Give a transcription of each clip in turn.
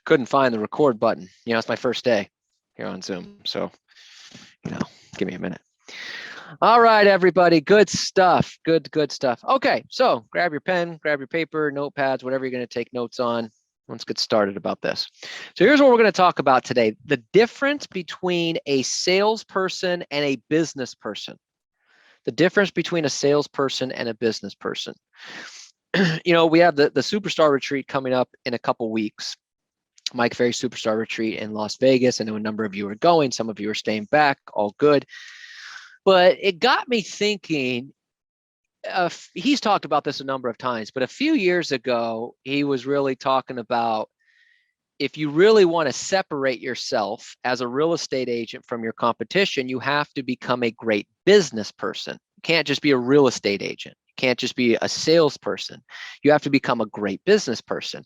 Couldn't find the record button. It's my first day here on Zoom. So, give me a minute. All right, everybody. Good stuff. Good stuff. Okay, so grab your pen, grab your paper, notepads, whatever you're going to take notes on. Let's get started about this. So here's what we're going to talk about today. The difference between a salesperson and a business person. The difference between a salesperson and a business person. We have the Superstar Retreat coming up in a couple weeks. Mike Ferry Superstar Retreat in Las Vegas. I know a number of you are going. Some of you are staying back. All good. But it got me thinking, he's talked about this a number of times, but a few years ago, he was really talking about if you really want to separate yourself as a real estate agent from your competition, you have to become a great business person. You can't just be a real estate agent. You can't just be a salesperson. You have to become a great business person.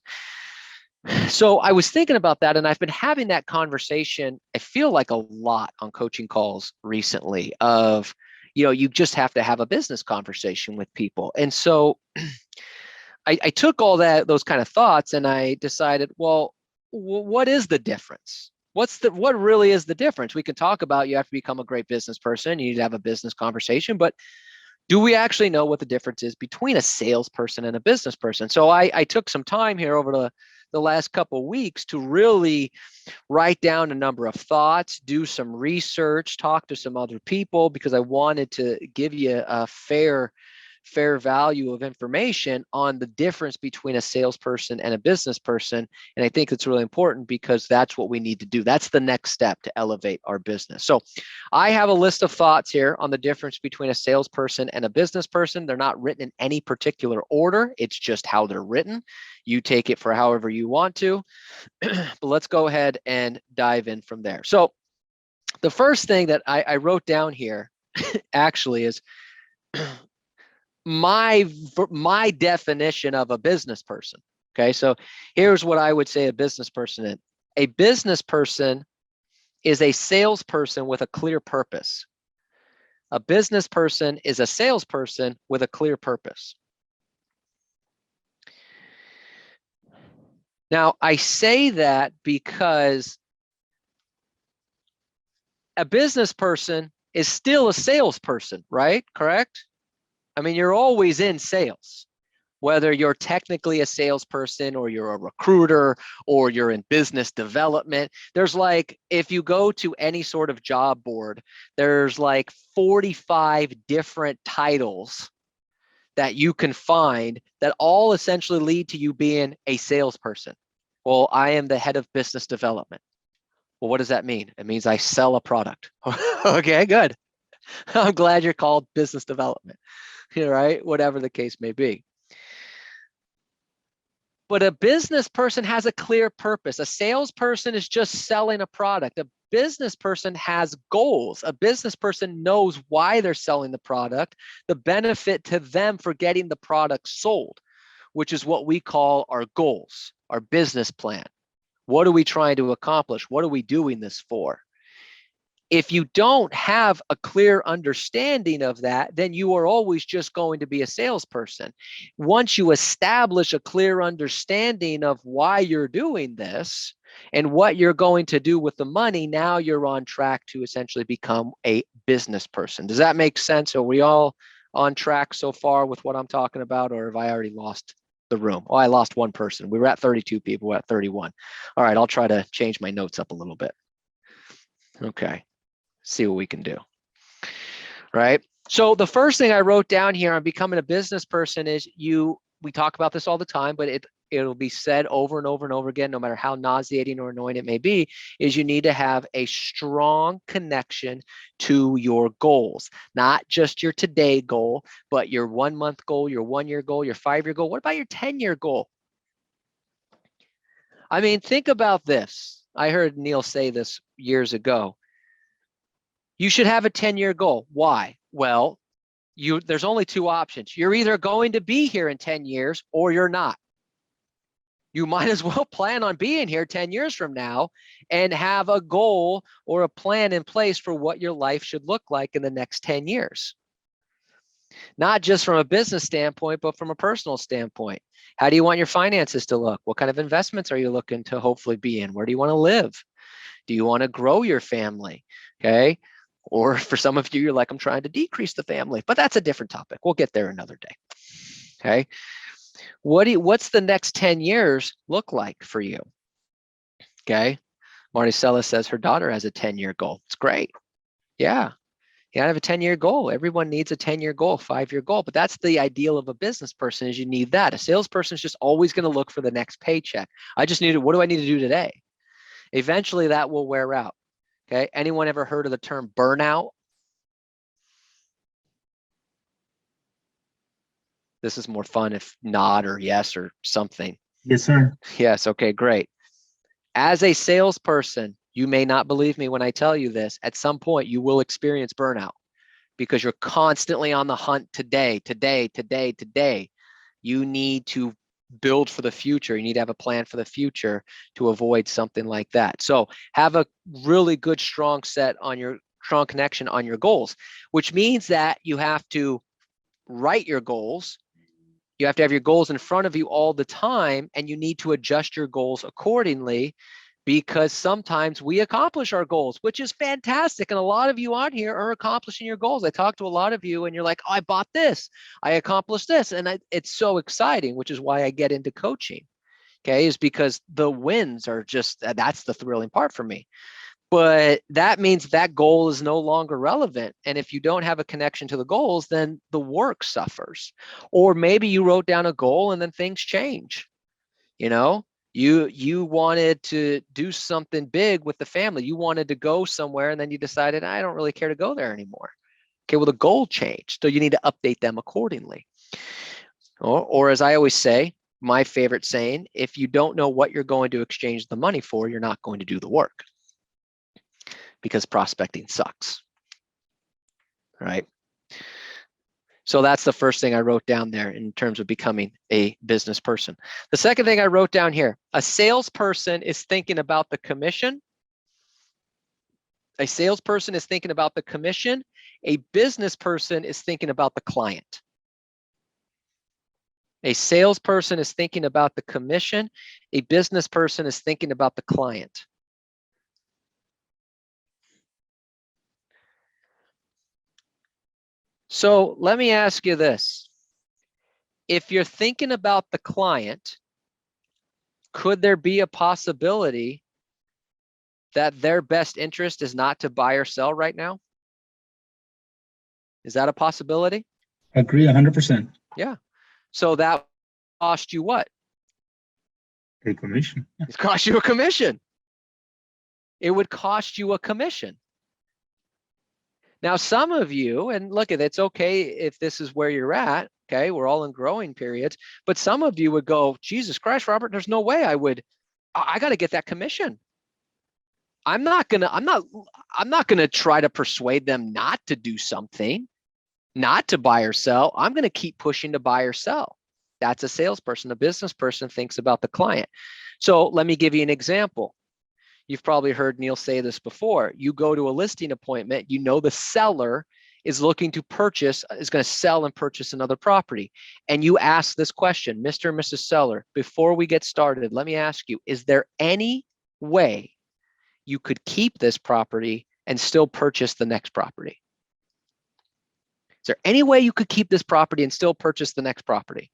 So I was thinking about that, and I've been having that conversation, I feel like a lot on coaching calls recently of, you just have to have a business conversation with people. And so I took all those kind of thoughts and I decided, well, what is the difference? What really is the difference? We can talk about you have to become a great business person. You need to have a business conversation, but do we actually know what the difference is between a salesperson and a business person? So I took some time here over the last couple of weeks to really write down a number of thoughts, do some research, talk to some other people, because I wanted to give you a fair value of information on the difference between a salesperson and a business person. And I think it's really important because that's what we need to do. That's the next step to elevate our business. So I have a list of thoughts here on the difference between a salesperson and a business person. They're not written in any particular order. It's just how they're written. You take it for however you want to, but let's go ahead and dive in from there. So the first thing that I wrote down here actually is my definition of a business person. Okay, so here's what I would say a business person is. A business person is a salesperson with a clear purpose. A business person is a salesperson with a clear purpose. Now, I say that because a business person is still a salesperson, right? Correct? I mean, you're always in sales, whether you're technically a salesperson or you're a recruiter or you're in business development. There's if you go to any sort of job board, there's 45 different titles that you can find that all essentially lead to you being a salesperson. Well, I am the head of business development. Well, what does that mean? It means I sell a product. Okay, good. I'm glad you're called business development. Right? Whatever the case may be. But a business person has a clear purpose. A salesperson is just selling a product. A business person has goals. A business person knows why they're selling the product, the benefit to them for getting the product sold, which is what we call our goals, our business plan. What are we trying to accomplish? What are we doing this for? If you don't have a clear understanding of that, then you are always just going to be a salesperson. Once you establish a clear understanding of why you're doing this and what you're going to do with the money, now you're on track to essentially become a business person. Does that make sense? Are we all on track so far with what I'm talking about, or have I already lost the room? Oh, I lost one person. We were at 32 people. We're at 31. All right, I'll try to change my notes up a little bit. Okay. See what we can do. Right. So the first thing I wrote down here on becoming a business person is we talk about this all the time, but it'll be said over and over and over again, no matter how nauseating or annoying it may be, is you need to have a strong connection to your goals, not just your today goal, but your 1 month goal, your 1 year goal, your 5 year goal. What about your 10-year goal? I mean, think about this. I heard Neil say this years ago. You should have a 10-year goal. Why? Well, there's only two options. You're either going to be here in 10 years or you're not. You might as well plan on being here 10 years from now and have a goal or a plan in place for what your life should look like in the next 10 years. Not just from a business standpoint, but from a personal standpoint. How do you want your finances to look? What kind of investments are you looking to hopefully be in? Where do you want to live? Do you want to grow your family? Okay. Or for some of you, you're like, I'm trying to decrease the family, but that's a different topic. We'll get there another day. Okay. What's the next 10 years look like for you? Okay. Marticela says her daughter has a 10-year goal. It's great. Yeah. You gotta have a 10-year goal. Everyone needs a 10-year goal, 5-year goal, but that's the ideal of a business person is you need that. A salesperson is just always going to look for the next paycheck. What do I need to do today? Eventually that will wear out. Okay. Anyone ever heard of the term burnout? This is more fun if nod or yes or something. Yes, sir. Yes. Okay, great. As a salesperson, you may not believe me when I tell you this. At some point, you will experience burnout because you're constantly on the hunt today. You need to build for the future. You need to have a plan for the future to avoid something like that. So have a really good, strong connection on your goals, which means that you have to write your goals. You have to have your goals in front of you all the time, and you need to adjust your goals accordingly because sometimes we accomplish our goals, which is fantastic. And a lot of you on here are accomplishing your goals. I talk to a lot of you and you're like, oh, I bought this, I accomplished this. And it's so exciting, which is why I get into coaching. Okay. Is because the wins are that's the thrilling part for me. But that means that goal is no longer relevant. And if you don't have a connection to the goals, then the work suffers. Or maybe you wrote down a goal and then things change. You wanted to do something big with the family. You wanted to go somewhere and then you decided, I don't really care to go there anymore. Okay, well, the goal changed. So you need to update them accordingly. Or as I always say, my favorite saying, if you don't know what you're going to exchange the money for, you're not going to do the work. Because prospecting sucks, right? So that's the first thing I wrote down there in terms of becoming a business person. The second thing I wrote down here, a salesperson is thinking about the commission. A salesperson is thinking about the commission. A business person is thinking about the client. A salesperson is thinking about the commission. A business person is thinking about the client. So let me ask you this. If you're thinking about the client, could there be a possibility that their best interest is not to buy or sell right now? Is that a possibility? Agree 100%. Yeah. So that cost you what? A commission. It cost you a commission. It would cost you a commission. Now, some of you, and look, it's okay if this is where you're at, okay? We're all in growing periods, but some of you would go, Jesus Christ, Robert, there's no way I got to get that commission. I'm not gonna try to persuade them not to do something, not to buy or sell. I'm gonna keep pushing to buy or sell. That's a salesperson. A business person thinks about the client. So let me give you an example. You've probably heard Neil say this before. You go to a listing appointment, you know the seller is looking to purchase, is going to sell and purchase another property. And you ask this question, Mr. and Mrs. Seller, before we get started, let me ask you, is there any way you could keep this property and still purchase the next property? Is there any way you could keep this property and still purchase the next property?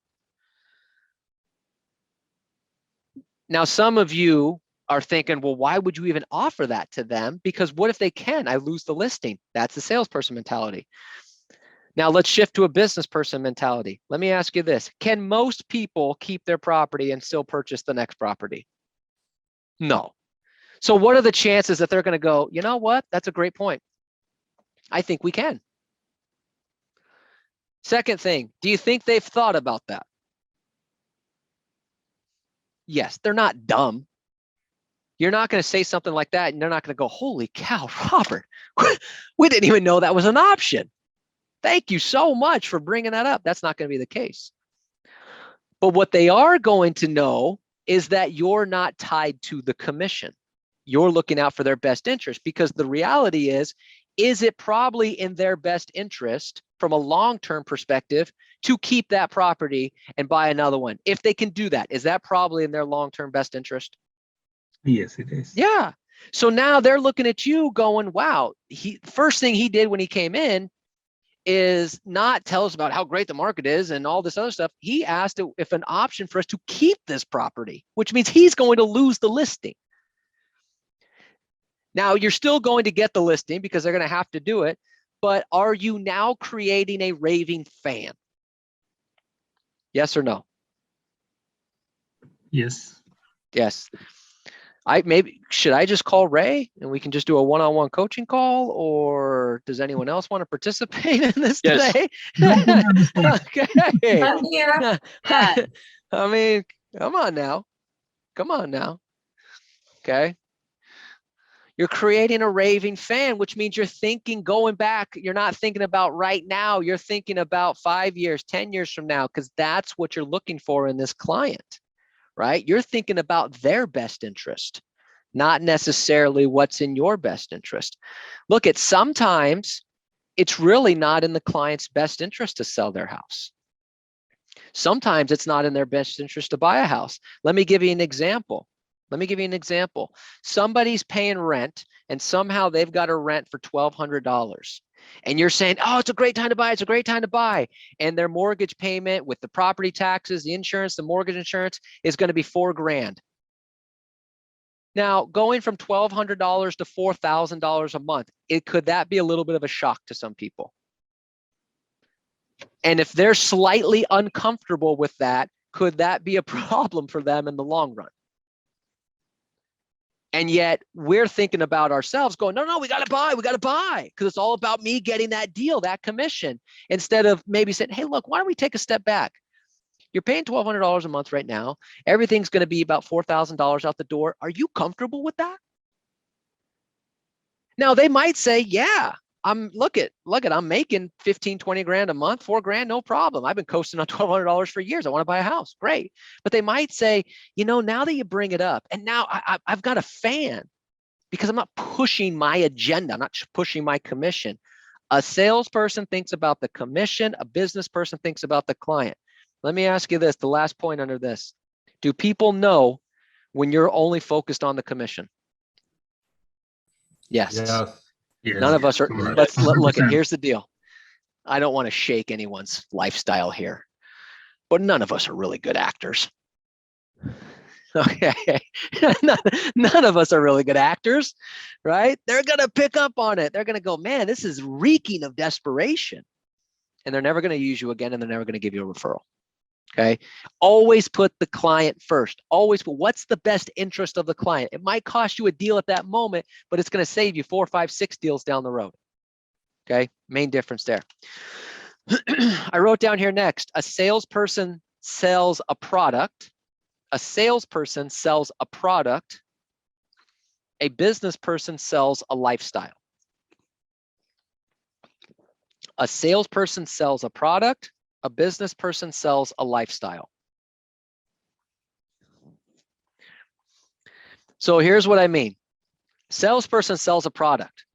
Now, some of you are thinking, well, why would you even offer that to them? Because what if they can? I lose the listing. That's the salesperson mentality. Now let's shift to a business person mentality. Let me ask you this. Can most people keep their property and still purchase the next property? No. So what are the chances that they're going to go, you know what? That's a great point. I think we can. Second thing, do you think they've thought about that? Yes, they're not dumb. You're not going to say something like that and they're not going to go, holy cow, Robert, we didn't even know that was an option. Thank you so much for bringing that up. That's not going to be the case. But what they are going to know is that you're not tied to the commission. You're looking out for their best interest, because the reality is it probably in their best interest from a long-term perspective to keep that property and buy another one? If they can do that, is that probably in their long-term best interest? Yes, it is. Yeah. So now they're looking at you going, wow, first thing he did when he came in is not tell us about how great the market is and all this other stuff. He asked if an option for us to keep this property, which means he's going to lose the listing. Now, you're still going to get the listing because they're going to have to do it, but are you now creating a raving fan? Yes or no? Yes. Yes. Should I just call Ray and we can just do a one-on-one coaching call, or does anyone else want to participate in this today? Don't put me on the spot. Okay. I'm here. I mean, come on now. Come on now. Okay. You're creating a raving fan, which means you're thinking going back. You're not thinking about right now. You're thinking about 5 years, 10 years from now, because that's what you're looking for in this client, right? You're thinking about their best interest, not necessarily what's in your best interest. Look, sometimes it's really not in the client's best interest to sell their house. Sometimes it's not in their best interest to buy a house. Let me give you an example. Somebody's paying rent and somehow they've got a rent for $1,200. And you're saying, oh, it's a great time to buy. It's a great time to buy. And their mortgage payment with the property taxes, the insurance, the mortgage insurance is going to be $4,000. Now, going from $1,200 to $4,000 a month, could that be a little bit of a shock to some people? And if they're slightly uncomfortable with that, could that be a problem for them in the long run? And yet we're thinking about ourselves going, no, we got to buy, because it's all about me getting that deal, that commission, instead of maybe saying, hey, look, why don't we take a step back? You're paying $1,200 a month right now. Everything's going to be about $4,000 out the door. Are you comfortable with that? Now they might say, yeah, look at, I'm making 15, 20 grand a month, $4,000, no problem. I've been coasting on $1,200 for years. I want to buy a house. Great. But they might say, now that you bring it up, and now I've got a fan, because I'm not pushing my agenda. I'm not pushing my commission. A salesperson thinks about the commission. A business person thinks about the client. Let me ask you this, the last point under this. Do people know when you're only focused on the commission? Yes. Yes. None of us are. Correct. Let's look at, 100%. here's the deal. I don't want to shake anyone's lifestyle here, but none of us are really good actors. Okay. None of us are really good actors, right? They're going to pick up on it. They're going to go, man, this is reeking of desperation. And they're never going to use you again, and they're never going to give you a referral. Okay. Always put the client first. Always put what's the best interest of the client. It might cost you a deal at that moment, but it's going to save you 4, 5, 6 deals down the road. Okay. Main difference there. I wrote down here next, a salesperson sells a product. A salesperson sells a product. A business person sells a lifestyle. A salesperson sells a product. A business person sells a lifestyle. So here's what I mean. Salesperson sells a product.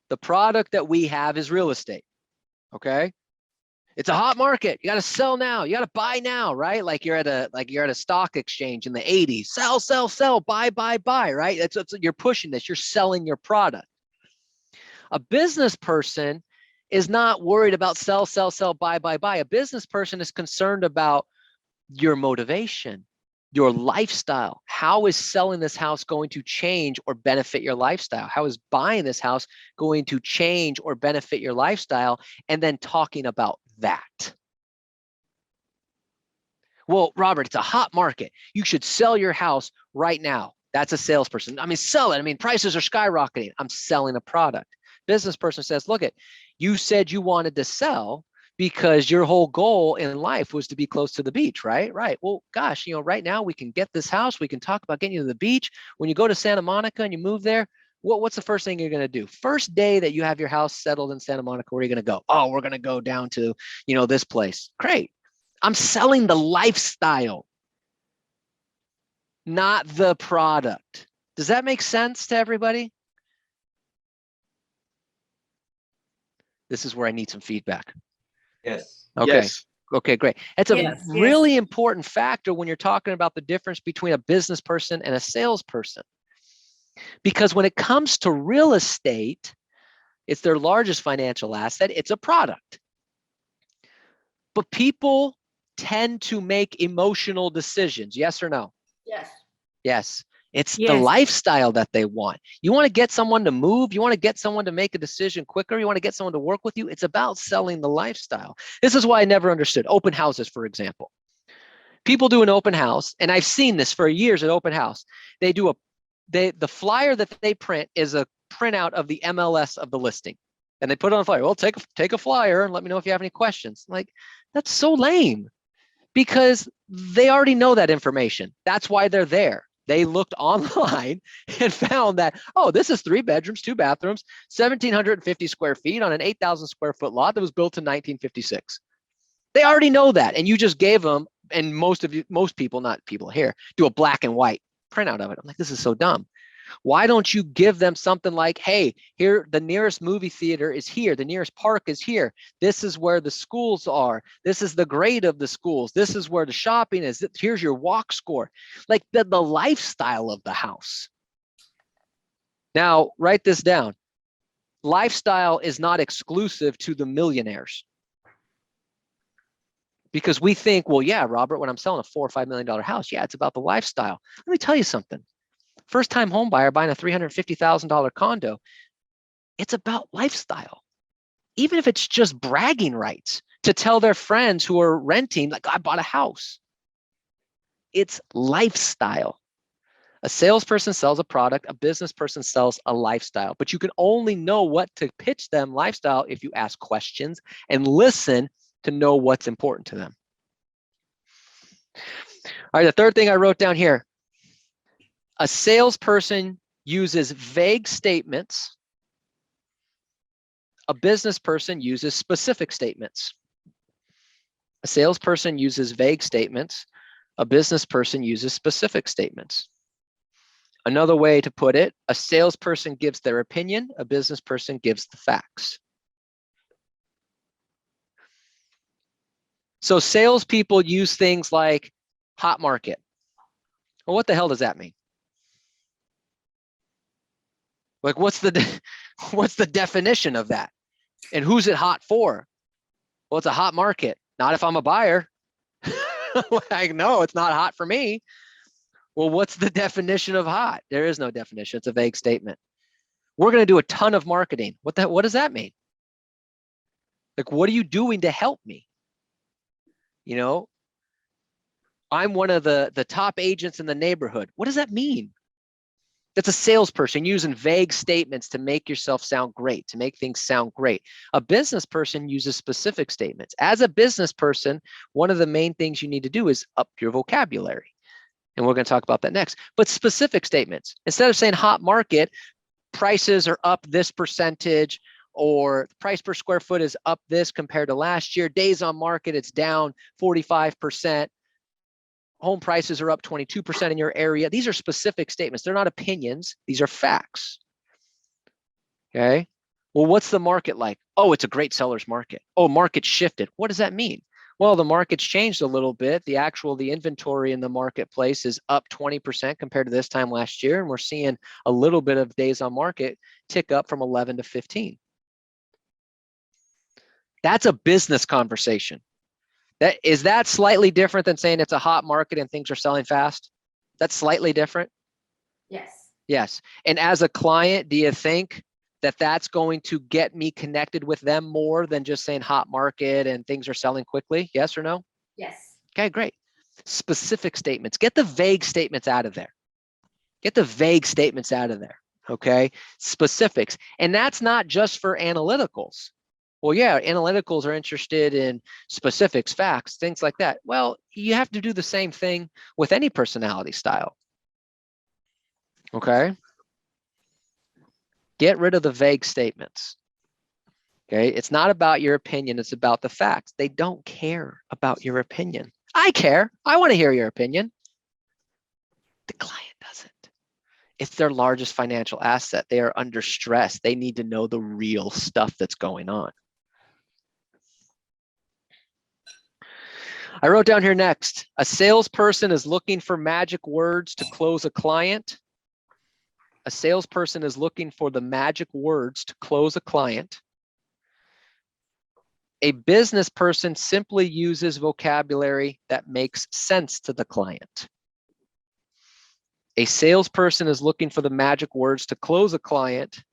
The product that we have is real estate. Okay. It's a hot market. You got to sell now. You got to buy now, right? Like you're at a stock exchange in the 80s. Sell, buy, right? That's you're pushing this. You're selling your product. A business person is not worried about sell, buy. A business person is concerned about your motivation, your lifestyle. How is selling this house going to change or benefit your lifestyle? How is buying this house going to change or benefit your lifestyle? And then talking about that. Well, Robert, it's a hot market. You should sell your house right now. That's a salesperson. I mean, sell it. I mean, prices are skyrocketing. I'm selling a product. Business person says, look, you said you wanted to sell because your whole goal in life was to be close to the beach, right? Right. Well, gosh, right now we can get this house. We can talk about getting you to the beach. When you go to Santa Monica and you move there, what's the first thing you're going to do? First day that you have your house settled in Santa Monica, where are you going to go? Oh, we're going to go down to, this place. Great. I'm selling the lifestyle. not the product. Does that make sense to everybody? This is where I need some feedback. Yes. Okay. Yes. Okay, great. It's a Yes, really important factor when you're talking about the difference between a business person and a salesperson. Because when it comes to real estate, it's their largest financial asset. It's a product. But people tend to make emotional decisions. Yes or no? Yes. Yes. It's the Yes. lifestyle that they want. You want to get someone to move. You want to get someone to make a decision quicker. You want to get someone to work with you. It's about selling the lifestyle. This is why I never understood open houses, for example. People do an open house, and I've seen this for years at open house. They do the flyer that they print is a printout of the MLS of the listing. And they put it on a flyer. Well, take a flyer and let me know if you have any questions. Like, that's so lame because they already know that information. That's why they're there. They looked online and found that, oh, this is 3 bedrooms, 2 bathrooms, 1,750 square feet on an 8,000 square foot lot that was built in 1956. They already know that. And you just gave them, and most people, not people here, do a black and white printout of it. I'm like, this is so dumb. Why don't you give them something like, hey, here, the nearest movie theater is here. The nearest park is here. This is where the schools are. This is the grade of the schools. This is where the shopping is. Here's your walk score. Like the lifestyle of the house. Now, write this down. Lifestyle is not exclusive to the millionaires. Because we think, well, yeah, Robert, when I'm selling a $4 or $5 million house, yeah, it's about the lifestyle. Let me tell you something. First-time home buyer buying a $350,000 condo, it's about lifestyle. Even if it's just bragging rights to tell their friends who are renting, like, I bought a house. It's lifestyle. A salesperson sells a product, a business person sells a lifestyle, but you can only know what to pitch them lifestyle if you ask questions and listen to know what's important to them. All right, the third thing I wrote down here, a salesperson uses vague statements. A business person uses specific statements. A salesperson uses vague statements. A business person uses specific statements. Another way to put it, a salesperson gives their opinion, a business person gives the facts. So salespeople use things like hot market. Well, what the hell does that mean? Like, what's the definition of that? And who's it hot for? Well, it's a hot market. Not if I'm a buyer. Like, no, it's not hot for me. Well, what's the definition of hot? There is no definition. It's a vague statement. We're going to do a ton of marketing. What does that mean? Like, what are you doing to help me? You know, I'm one of the top agents in the neighborhood. What does that mean? That's a salesperson using vague statements to make yourself sound great, to make things sound great. A business person uses specific statements. As a business person, one of the main things you need to do is up your vocabulary. And we're going to talk about that next. But specific statements. Instead of saying hot market, prices are up this percentage, or price per square foot is up this compared to last year. Days on market, it's down 45%. Home prices are up 22% in your area. These are specific statements. They're not opinions. These are facts. Okay. Well, what's the market like? Oh, it's a great seller's market. Oh, market shifted. What does that mean? Well, the market's changed a little bit. The inventory in the marketplace is up 20% compared to this time last year. And we're seeing a little bit of days on market tick up from 11 to 15. That's a business conversation. Is that slightly different than saying it's a hot market and things are selling fast? That's slightly different? Yes. Yes. And as a client, do you think that that's going to get me connected with them more than just saying hot market and things are selling quickly? Yes or no? Yes. Okay, great. Specific statements. Get the vague statements out of there. Get the vague statements out of there. Okay. Specifics. And that's not just for analyticals. Well, yeah, analyticals are interested in specifics, facts, things like that. Well, you have to do the same thing with any personality style. Okay. Get rid of the vague statements. Okay. It's not about your opinion. It's about the facts. They don't care about your opinion. I care. I want to hear your opinion. The client doesn't. It's their largest financial asset. They are under stress. They need to know the real stuff that's going on. I wrote down here next, a salesperson is looking for magic words to close a client. A salesperson is looking for the magic words to close a client. A business person simply uses vocabulary that makes sense to the client. A salesperson is looking for the magic words to close a client.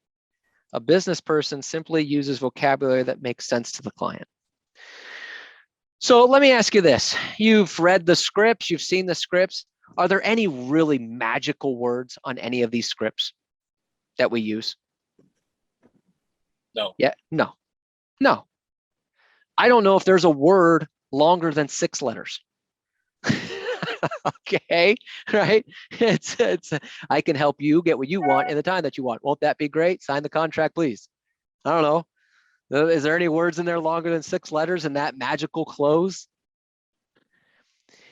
A business person simply uses vocabulary that makes sense to the client. So let me ask you this. You've read the scripts, you've seen the scripts. Are there any really magical words on any of these scripts that we use? No. Yeah, no. I don't know if there's a word longer than 6 letters. Okay, right? It's I can help you get what you want in the time that you want. Won't that be great? Sign the contract, please. I don't know. Is there any words in there longer than 6 letters in that magical close?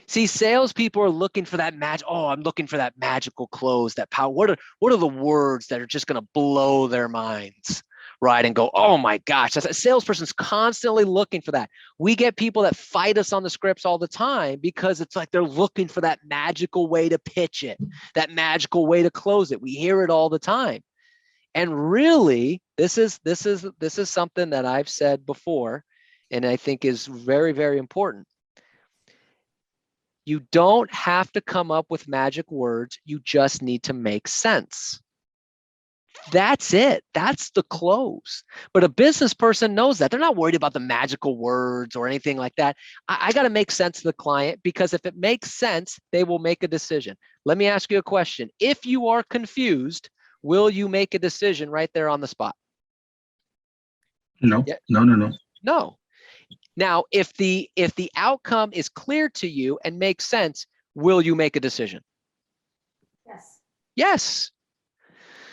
See, salespeople are looking for that I'm looking for that magical close, that power. What are the words that are just going to blow their minds, right? And go, oh my gosh, a salesperson's constantly looking for that. We get people that fight us on the scripts all the time because it's like they're looking for that magical way to pitch it, that magical way to close it. We hear it all the time. And really, this is something that I've said before, and I think is very, very important. You don't have to come up with magic words. You just need to make sense. That's it. That's the close. But a business person knows that. They're not worried about the magical words or anything like that. I got to make sense to the client, because if it makes sense, they will make a decision. Let me ask you a question. If you are confused, will you make a decision right there on the spot? No. Yeah. No. No. Now, if the outcome is clear to you and makes sense, will you make a decision? Yes. Yes.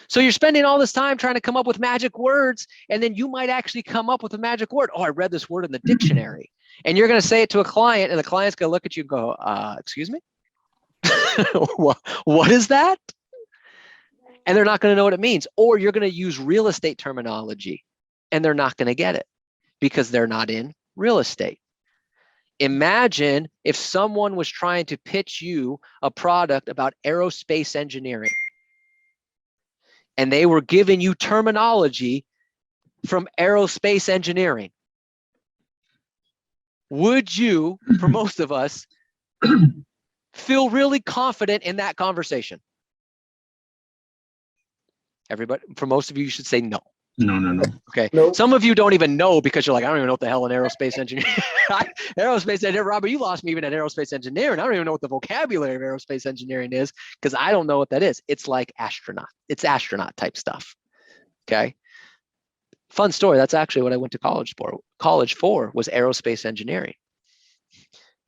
So you're spending all this time trying to come up with magic words, and then you might actually come up with a magic word. Oh, I read this word in the dictionary. And you're going to say it to a client, and the client's going to look at you and go, excuse me? What is that? And they're not going to know what it means. Or you're going to use real estate terminology, and they're not going to get it because they're not in real estate. Imagine if someone was trying to pitch you a product about aerospace engineering, and they were giving you terminology from aerospace engineering. Would you, for most of us, feel really confident in that conversation? Everybody, for most of you, you should say no. No. Okay. Nope. Some of you don't even know because you're like, I don't even know what the hell an aerospace engineer. Aerospace engineer, Robert, you lost me even at aerospace engineering. I don't even know what the vocabulary of aerospace engineering is because I don't know what that is. It's like astronaut. It's astronaut type stuff. Okay. Fun story. That's actually what I went to college for. College for was aerospace engineering.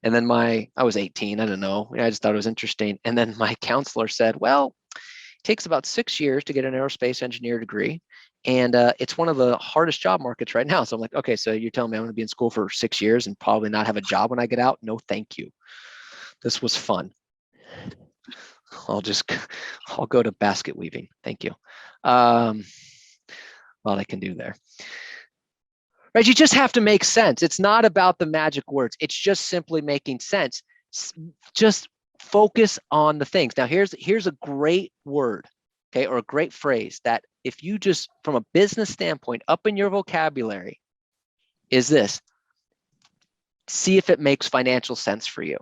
And then I was 18. I don't know. I just thought it was interesting. And then my counselor said, well, it takes about 6 years to get an aerospace engineer degree. And it's one of the hardest job markets right now. So I'm like, okay, so you're telling me I'm going to be in school for 6 years and probably not have a job when I get out? No, thank you. This was fun. I'll go to basket weaving. Thank you. Well, I can do there. Right? You just have to make sense. It's not about the magic words. It's just simply making sense. Just focus on the things. Now, here's a great word, okay, or a great phrase that if you just, from a business standpoint, up in your vocabulary, is this: see if it makes financial sense for you.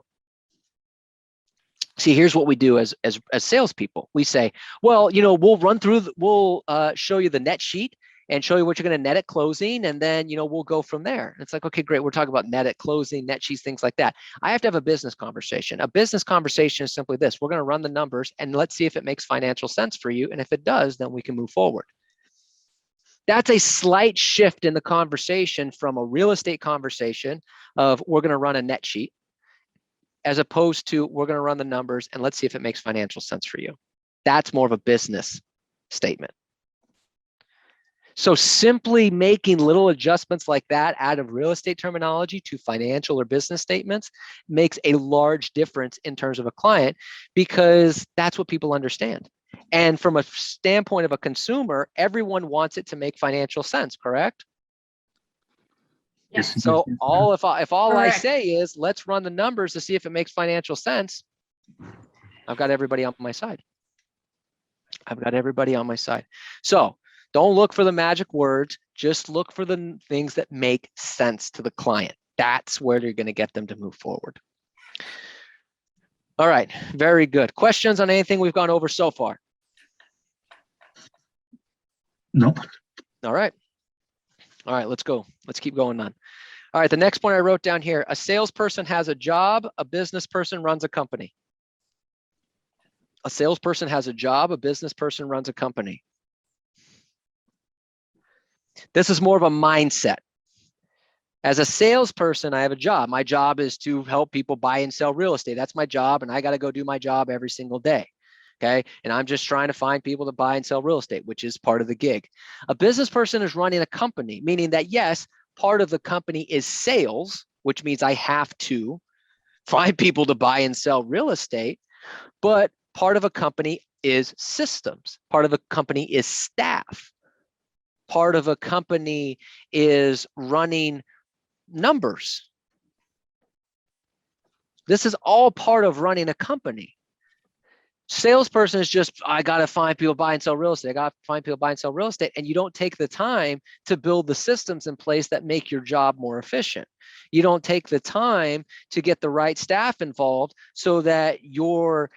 See, here's what we do as salespeople. We say, well, we'll show you the net sheet and show you what you're going to net at closing, and then we'll go from there. And it's like, okay, great. We're talking about net at closing, net sheets, things like that. I have to have a business conversation. A business conversation is simply this: we're going to run the numbers and let's see if it makes financial sense for you. And if it does, then we can move forward. That's a slight shift in the conversation from a real estate conversation of we're going to run a net sheet, as opposed to we're going to run the numbers and let's see if it makes financial sense for you. That's more of a business statement. So simply making little adjustments like that out of real estate terminology to financial or business statements makes a large difference in terms of a client, because that's what people understand. And from a standpoint of a consumer, everyone wants it to make financial sense, correct? Yes, Yes. So yes, if all I Correct. say is let's run the numbers to see if it makes financial sense, I've got everybody on my side. I've got everybody on my side. So don't look for the magic words. Just look for the things that make sense to the client. That's where you're going to get them to move forward. All right. Very good. Questions on anything we've gone over so far? No. All right. All right. Let's go. Let's keep going on. All right. The next point I wrote down here: a salesperson has a job, a business person runs a company. A salesperson has a job, a business person runs a company. This is more of a mindset. As a salesperson, I have a job. My job is to help people buy and sell real estate. That's my job, and I got to go do my job every single day. Okay. And I'm just trying to find people to buy and sell real estate, which is part of the gig. A business person is running a company, meaning that, yes, part of the company is sales, which means I have to find people to buy and sell real estate. But part of a company is systems. Part of a company is staff. Part of a company is running numbers. This is all part of running a company. Salesperson is just, I got to find people buy and sell real estate. I got to find people buy and sell real estate. And you don't take the time to build the systems in place that make your job more efficient. You don't take the time to get the right staff involved so that your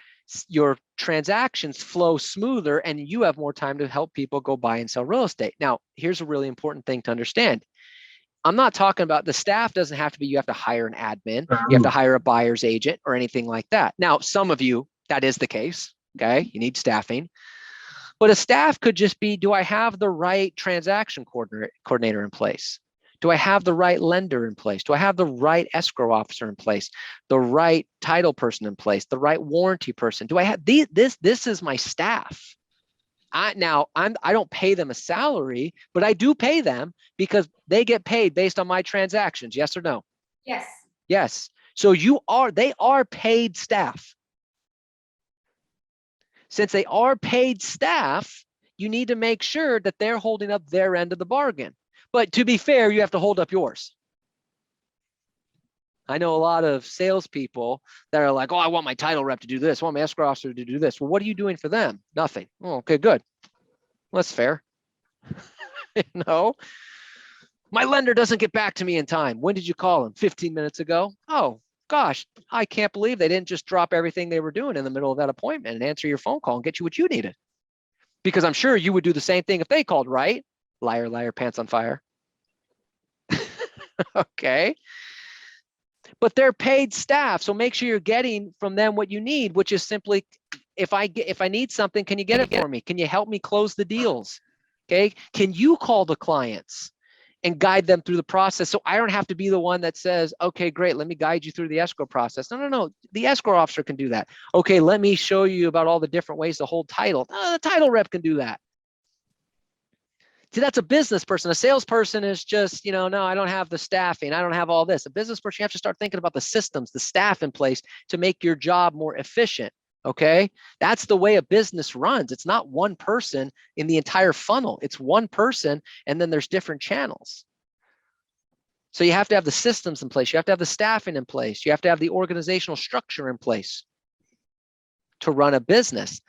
transactions flow smoother and you have more time to help people go buy and sell real estate. Now, here's a really important thing to understand. I'm not talking about the staff doesn't have to be, you have to hire an admin, you have to hire a buyer's agent or anything like that. Now, some of you, that is the case. Okay. You need staffing, but a staff could just be, do I have the right transaction coordinator in place? Do I have the right lender in place? Do I have the right escrow officer in place? The right title person in place? The right warranty person? Do I have this is my staff. I don't pay them a salary, but I do pay them because they get paid based on my transactions. Yes or no? Yes. Yes. So they are paid staff. Since they are paid staff, you need to make sure that they're holding up their end of the bargain. But to be fair, you have to hold up yours. I know a lot of salespeople that are like, oh, I want my title rep to do this. I want my escrow officer to do this. Well, what are you doing for them? Nothing. Oh, okay, good. Well, that's fair. No. My lender doesn't get back to me in time. When did you call him? 15 minutes ago. Oh, gosh, I can't believe they didn't just drop everything they were doing in the middle of that appointment and answer your phone call and get you what you needed. Because I'm sure you would do the same thing if they called, right? Liar, liar, pants on fire. Okay. But they're paid staff. So make sure you're getting from them what you need, which is simply, if I need something, can you get it for me? Can you help me close the deals? Okay. Can you call the clients and guide them through the process so I don't have to be the one that says, okay, great, let me guide you through the escrow process. No. The escrow officer can do that. Okay, let me show you about all the different ways to hold title. The title rep can do that. See, that's a business person. A salesperson is just, no, I don't have the staffing. I don't have all this. A business person, you have to start thinking about the systems, the staff in place to make your job more efficient. Okay. That's the way a business runs. It's not one person in the entire funnel. It's one person, and then there's different channels. So you have to have the systems in place. You have to have the staffing in place. You have to have the organizational structure in place to run a business.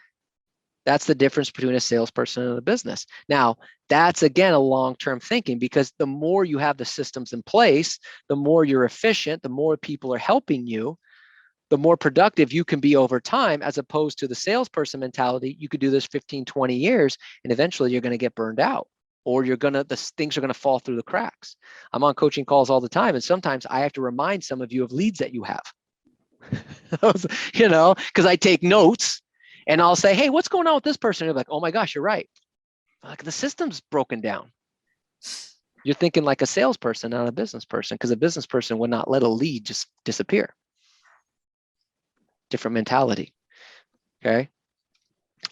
That's the difference between a salesperson and a business. Now, that's again a long-term thinking, because the more you have the systems in place, the more you're efficient, the more people are helping you, the more productive you can be over time, as opposed to the salesperson mentality. You could do this 15, 20 years, and eventually you're going to get burned out, or the things are going to fall through the cracks. I'm on coaching calls all the time, and sometimes I have to remind some of you of leads that you have, because I take notes. And I'll say, hey, what's going on with this person? You're like, oh my gosh, you're right. Like, the system's broken down. You're thinking like a salesperson, not a business person, because a business person would not let a lead just disappear. Different mentality. Okay.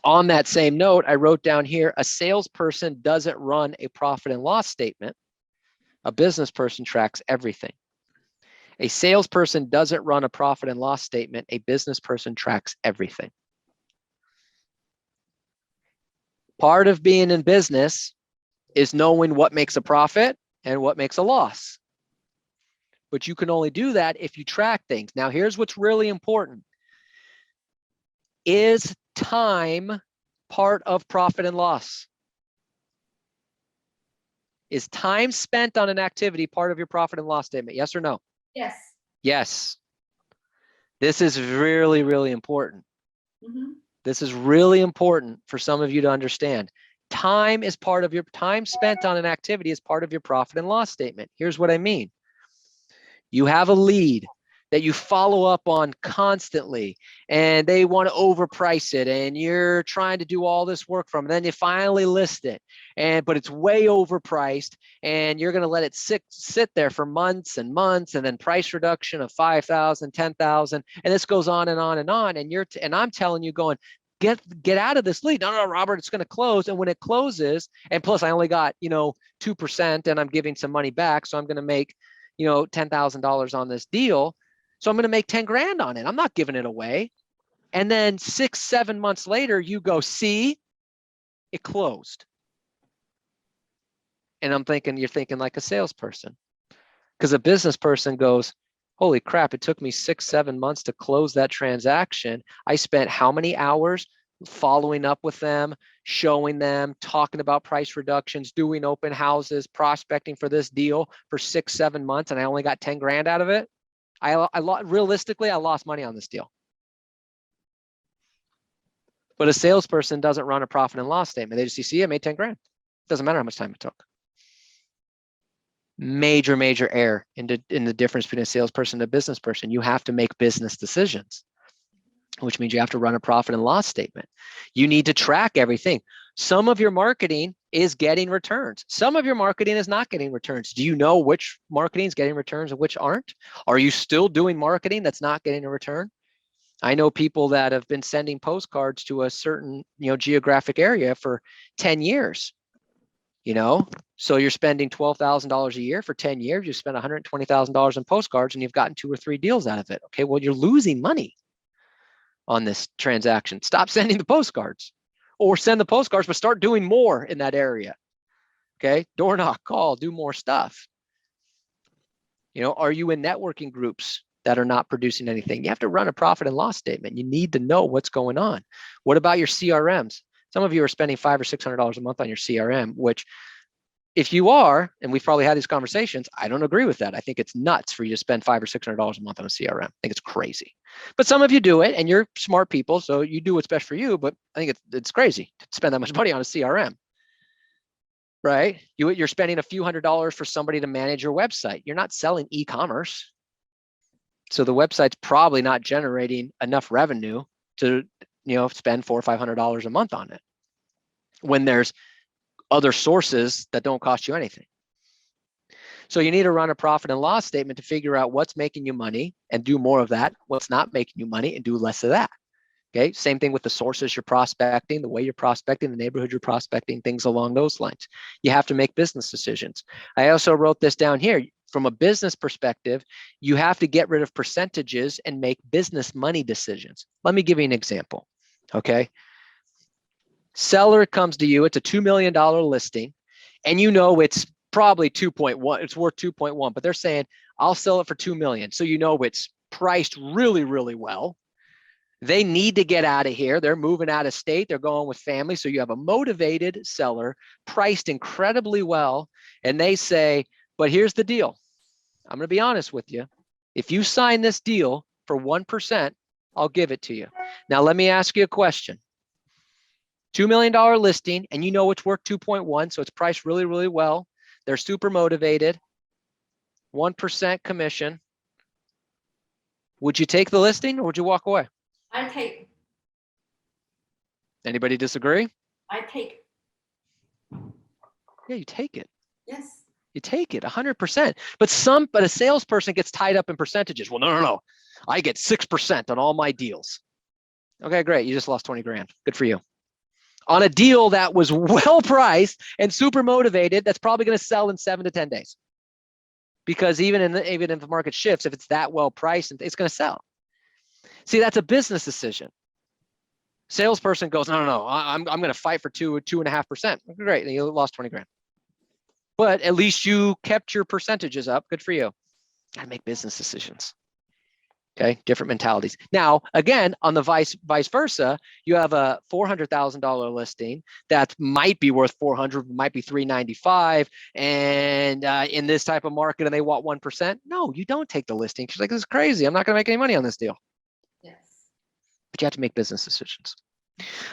On that same note, I wrote down here, a salesperson doesn't run a profit and loss statement. A business person tracks everything. A salesperson doesn't run a profit and loss statement. A business person tracks everything. Part of being in business is knowing what makes a profit and what makes a loss. But you can only do that if you track things. Now, here's what's really important. Is time part of profit and loss? Is time spent on an activity part of your profit and loss statement? Yes or no? Yes. Yes. This is really, really important. Mm-hmm. This is really important for some of you to understand. Time is part of your time spent on an activity is part of your profit and loss statement. Here's what I mean. You have a lead that you follow up on constantly and they want to overprice it and you're trying to do all this work from it. Then you finally list it but it's way overpriced and you're going to let it sit there for months and months and then price reduction of 5,000, 10,000 and this goes on and on and on and I'm telling you going get out of this lead. No, Robert, it's going to close. And when it closes, and plus I only got 2% and I'm giving some money back, so I'm going to make $10,000 on this deal. So I'm going to make 10 grand on it. I'm not giving it away. And then 6-7 months later, you go, see, it closed. And I'm thinking, you're thinking like a salesperson. Because a business person goes, holy crap, it took me 6-7 months to close that transaction. I spent how many hours following up with them, showing them, talking about price reductions, doing open houses, prospecting for this deal for 6-7 months, and I only got 10 grand out of it. Realistically, I lost money on this deal. But a salesperson doesn't run a profit and loss statement. They just see, I made 10 grand. Doesn't matter how much time it took. Major error in the difference between a salesperson and a business person. You have to make business decisions, which means you have to run a profit and loss statement. You need to track everything. Some of your marketing is getting returns. Some of your marketing is not getting returns. Do you know which marketing is getting returns and which aren't? Are you still doing marketing that's not getting a return? I know people that have been sending postcards to a certain, geographic area for 10 years, So you're spending $12,000 a year for 10 years. You spend $120,000 in postcards and you've gotten 2 or 3 deals out of it. Okay, well, you're losing money on this transaction. Stop sending the postcards or send the postcards, but start doing more in that area. Okay. Door knock, call, do more stuff. Are you in networking groups that are not producing anything? You have to run a profit and loss statement. You need to know what's going on. What about your CRMs? Some of you are spending $500 or $600 a month on your CRM, which if you are, and we've probably had these conversations, I don't agree with that. I think it's nuts for you to spend $500 or $600 a month on a CRM. I think it's crazy. But some of you do it, and you're smart people, so you do what's best for you. But I think it's crazy to spend that much money on a CRM, right? You're spending a few $100s for somebody to manage your website. You're not selling e-commerce, so the website's probably not generating enough revenue to spend $400 or $500 a month on it. When there's other sources that don't cost you anything. So you need to run a profit and loss statement to figure out what's making you money and do more of that, what's not making you money and do less of that. Okay, same thing with the sources you're prospecting, the way you're prospecting, the neighborhood you're prospecting, things along those lines. You have to make business decisions. I also wrote this down here. From a business perspective, you have to get rid of percentages and make business money decisions. Let me give you an example. Okay. Seller comes to you, it's a $2 million listing, and it's probably 2.1, it's worth 2.1, but they're saying, I'll sell it for 2 million. So it's priced really, really well. They need to get out of here. They're moving out of state. They're going with family. So you have a motivated seller priced incredibly well. And they say, but here's the deal. I'm going to be honest with you. If you sign this deal for 1%, I'll give it to you. Now, let me ask you a question. $2 million listing, and it's worth 2.1, so it's priced really, really well. They're super motivated. 1% commission. Would you take the listing or would you walk away? I take. Anybody disagree? I take. Yeah, you take it. Yes. You take it 100%. But a salesperson gets tied up in percentages. Well, no. I get 6% on all my deals. Okay, great. You just lost 20 grand. Good for you. on a deal that was well priced and super motivated, that's probably going to sell in 7 to 10 days. Because even if the market shifts, if it's that well priced, it's going to sell. See, that's a business decision. Salesperson goes, no, I'm going to fight for 2.5%. Great, and you lost 20 grand. But at least you kept your percentages up. Good for you. Got to make business decisions. Okay, different mentalities. Now, again, on the vice versa, you have a $400,000 listing that might be worth 400, might be 395, and in this type of market, and they want 1%. No, you don't take the listing. She's like, this is crazy. I'm not going to make any money on this deal. Yes. But you have to make business decisions.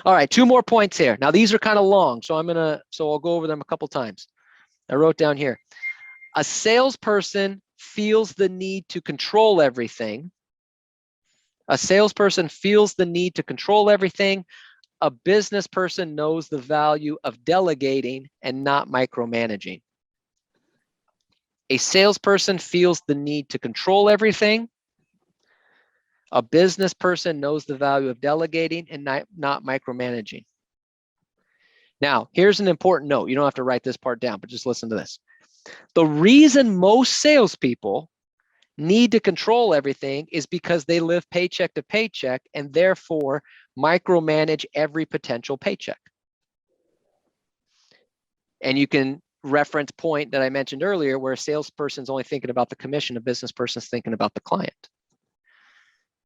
All right, 2 more points here. Now, these are kind of long, so I'll go over them a couple times. I wrote down here. A salesperson feels the need to control everything. A salesperson feels the need to control everything. A business person knows the value of delegating and not micromanaging. A salesperson feels the need to control everything. A business person knows the value of delegating and not micromanaging. Now, here's an important note. You don't have to write this part down, but just listen to this. The reason most salespeople need to control everything is because they live paycheck to paycheck and therefore micromanage every potential paycheck. And you can reference point that I mentioned earlier where a salesperson's only thinking about the commission, a business person's thinking about the client.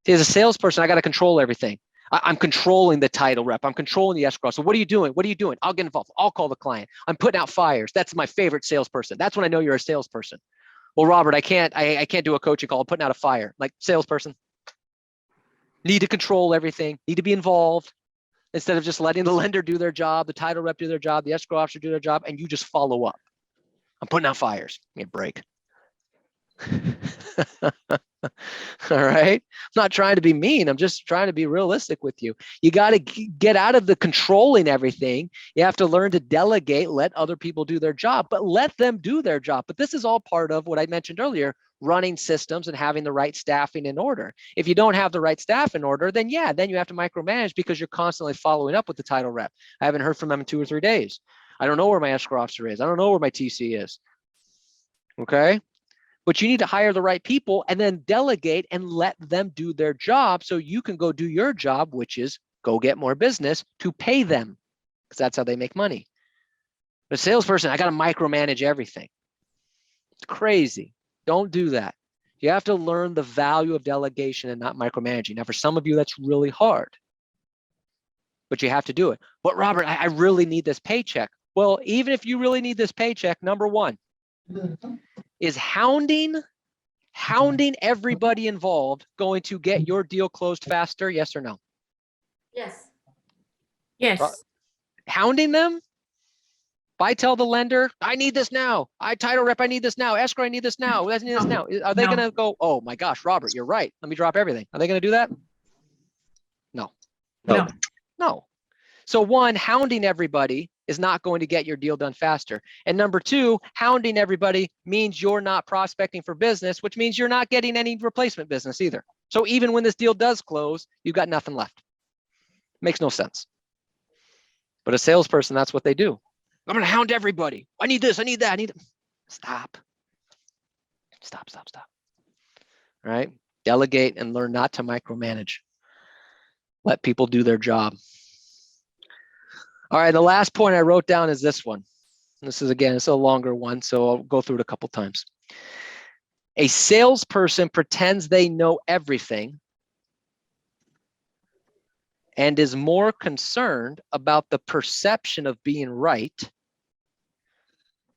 See, as a salesperson, I got to control everything. I'm controlling the title rep. I'm controlling the escrow. So what are you doing? What are you doing? I'll get involved. I'll call the client. I'm putting out fires. That's my favorite salesperson. That's when I know you're a salesperson. Well, Robert, I can't do a coaching call. I'm putting out a fire. Like, salesperson, need to control everything, need to be involved instead of just letting the lender do their job, the title rep do their job, the escrow officer do their job, and you just follow up. I'm putting out fires. Give me a break. All right. I'm not trying to be mean. I'm just trying to be realistic with you. You got to get out of the controlling everything. You have to learn to delegate, let other people do their job, but let them do their job. But this is all part of what I mentioned earlier, running systems and having the right staffing in order. If you don't have the right staff in order, then you have to micromanage because you're constantly following up with the title rep. I haven't heard from them in 2 or 3 days. I don't know where my escrow officer is. I don't know where my TC is. Okay. But you need to hire the right people and then delegate and let them do their job so you can go do your job, which is go get more business to pay them because that's how they make money. The salesperson, I got to micromanage everything. It's crazy. Don't do that. You have to learn the value of delegation and not micromanaging. Now, for some of you, that's really hard, but you have to do it. But Robert, I really need this paycheck. Well, even if you really need this paycheck, number one, is hounding everybody involved going to get your deal closed faster? Yes or no? Yes. Yes. Hounding them? If I tell the lender, I need this now. Title rep, I need this now. Escrow, I need this now. I need this now. Are they No. going to go, oh my gosh, Robert, you're right. Let me drop everything. Are they going to do that? No. No. No. So one, hounding everybody is not going to get your deal done faster. And number two, hounding everybody means you're not prospecting for business, which means you're not getting any replacement business either. So even when this deal does close, you've got nothing left. Makes no sense. But a salesperson, that's what they do. I'm going to hound everybody. I need this. I need that. I need. Stop. Stop. All right. Delegate and learn not to micromanage. Let people do their job. All right. The last point I wrote down is this one. This is, again, it's a longer one, so I'll go through it a couple times. A salesperson pretends they know everything and is more concerned about the perception of being right.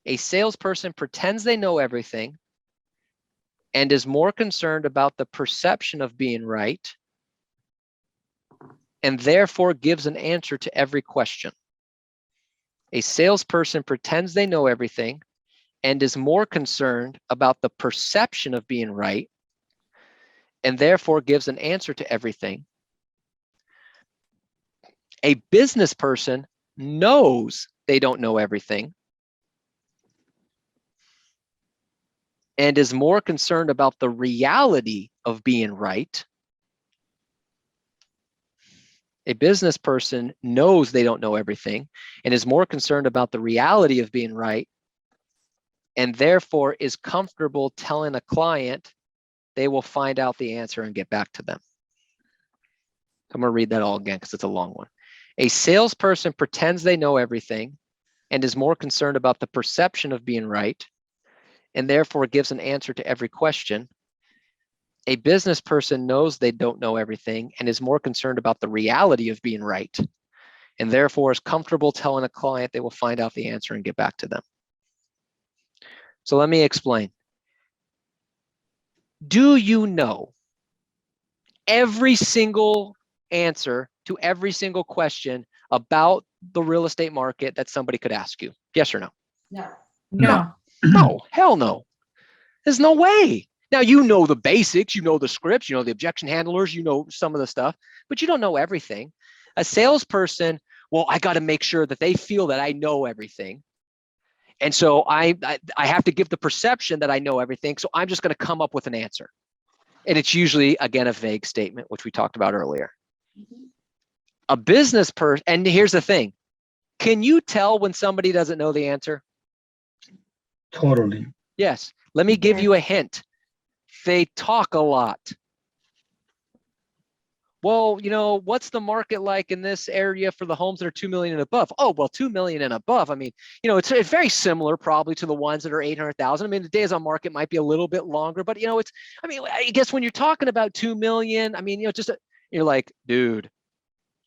A salesperson pretends they know everything and is more concerned about the perception of being right and therefore gives an answer to every question. A salesperson pretends they know everything and is more concerned about the perception of being right and therefore gives an answer to everything. A business person knows they don't know everything and is more concerned about the reality of being right A business person knows they don't know everything and is more concerned about the reality of being right, and therefore is comfortable telling a client they will find out the answer and get back to them. I'm going to read that all again because it's a long one. A salesperson pretends they know everything and is more concerned about the perception of being right, and therefore gives an answer to every question. A business person knows they don't know everything and is more concerned about the reality of being right, and therefore is comfortable telling a client they will find out the answer and get back to them. So let me explain. Do you know every single answer to every single question about the real estate market that somebody could ask you? Yes or no? No. No. No, hell no. There's no way. Now, you know the basics, you know the scripts, you know the objection handlers, you know some of the stuff, but you don't know everything. A salesperson, well, I got to make sure that they feel that I know everything. And so I have to give the perception that I know everything. So I'm just going to come up with an answer. And it's usually, again, a vague statement, which we talked about earlier. Mhm. A business person, and here's the thing. Can you tell when somebody doesn't know the answer? Totally. Yes. Let me give Yes. you a hint. They talk a lot. Well, you know, what's the market like in this area for the homes that are 2 million and above? Oh, well, 2 million and above. I mean, you know, it's very similar probably to the ones that are 800,000. I mean, the days on market might be a little bit longer, but you know, I mean, I guess when you're talking about 2 million, I mean, you know, you're like, dude,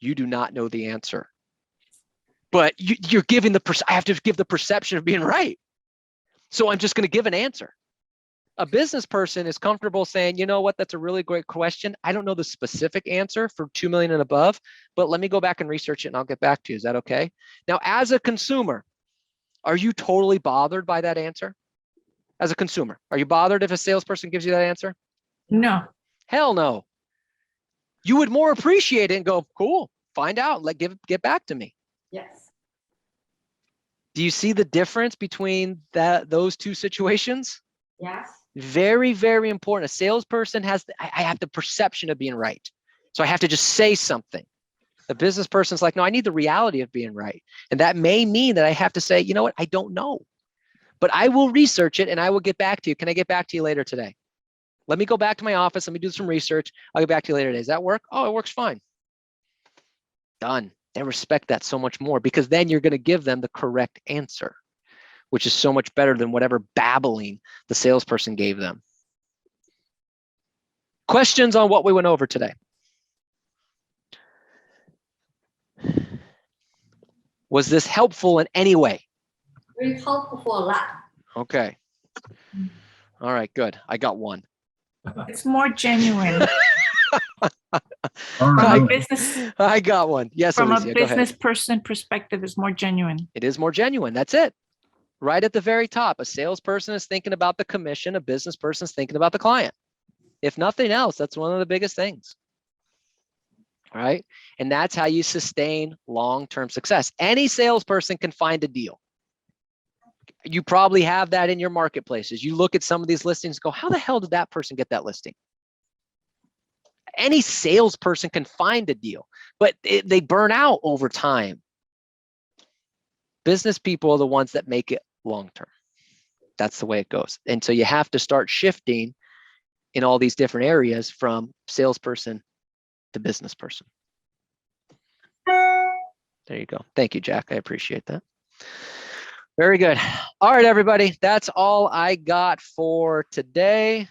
you do not know the answer, but you're giving I have to give the perception of being right. So I'm just going to give an answer. A business person is comfortable saying, you know what, that's a really great question. I don't know the specific answer for 2 million and above, but let me go back and research it and I'll get back to you. Is that okay? Now, as a consumer, are you totally bothered by that answer? As a consumer, are you bothered if a salesperson gives you that answer? No. Hell no. You would more appreciate it and go, cool, find out, get back to me. Yes. Do you see the difference between those two situations? Yes. Very, very important. A salesperson I have the perception of being right. So I have to just say something. The business person's like, no, I need the reality of being right. And that may mean that I have to say, you know what, I don't know, but I will research it and I will get back to you. Can I get back to you later today? Let me go back to my office. Let me do some research. I'll get back to you later today. Does that work? Oh, it works fine. Done. They respect that so much more because then you're going to give them the correct answer, which is so much better than whatever babbling the salesperson gave them. Questions on what we went over today? Was this helpful in any way? Very helpful for a lot. Okay. All right, good. I got one. It's more genuine. All From right. a business I got one. Yes, from a Alicia, go ahead. business person perspective, it's more genuine. It is more genuine. That's it. Right at the very top, a salesperson is thinking about the commission, a business person is thinking about the client. If nothing else, that's one of the biggest things. All right. And that's how you sustain long-term success. Any salesperson can find a deal. You probably have that in your marketplaces. You look at some of these listings and go, how the hell did that person get that listing? Any salesperson can find a deal, but they burn out over time. Business people are the ones that make it long-term. That's the way it goes. And so you have to start shifting in all these different areas from salesperson to business person. There you go. Thank you, Jack. I appreciate that. Very good. All right, everybody. That's all I got for today.